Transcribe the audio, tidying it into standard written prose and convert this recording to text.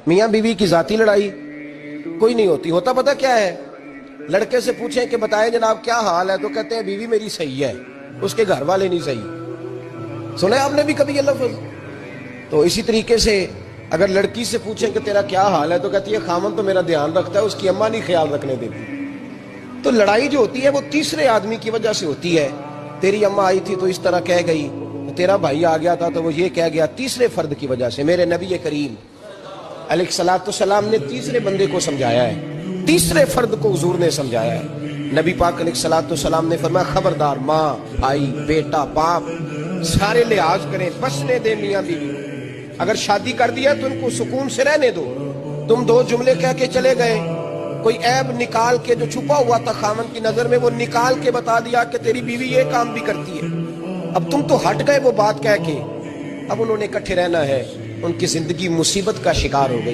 میاں بیوی کی ذاتی لڑائی کوئی نہیں ہوتی. ہوتا پتہ کیا ہے؟ لڑکے سے پوچھیں کہ بتائیں جناب کیا حال ہے تو کہتے ہیں بیوی میری صحیح ہے, اس کے گھر والے نہیں صحیح. سنا ہے آپ نے بھی کبھی یہ لفظ؟ تو اسی طریقے سے اگر لڑکی سے پوچھیں کہ تیرا کیا حال ہے تو کہتی ہے خامن تو میرا دھیان رکھتا ہے, اس کی اماں نہیں خیال رکھنے دیتی. تو لڑائی جو ہوتی ہے وہ تیسرے آدمی کی وجہ سے ہوتی ہے. تیری اماں آئی تھی تو اس طرح کہہ گئی, تیرا بھائی آ گیا تھا تو وہ یہ کہہ گیا, تیسرے فرد کی وجہ سے. میرے نبی کریم علیہ الصلوۃ والسلام نے تیسرے بندے کو سمجھایا ہے, تیسرے فرد کو حضور نے سمجھایا ہے. نبی پاک علیہ الصلوۃ والسلام نے فرمایا خبردار, ماں بھائی بیٹا باپ سارے لحاظ کریں, بسنے دے میاں بیوی. اگر شادی کر دیا تو ان کو سکون سے رہنے دو. تم دو جملے کہہ کے چلے گئے, کوئی عیب نکال کے جو چھپا ہوا تھا خامن کی نظر میں وہ نکال کے بتا دیا کہ تیری بیوی یہ کام بھی کرتی ہے. اب تم تو ہٹ گئے وہ بات کہہ کے, اب انہوں نے اکٹھے رہنا ہے, ان کی زندگی مصیبت کا شکار ہو گئی.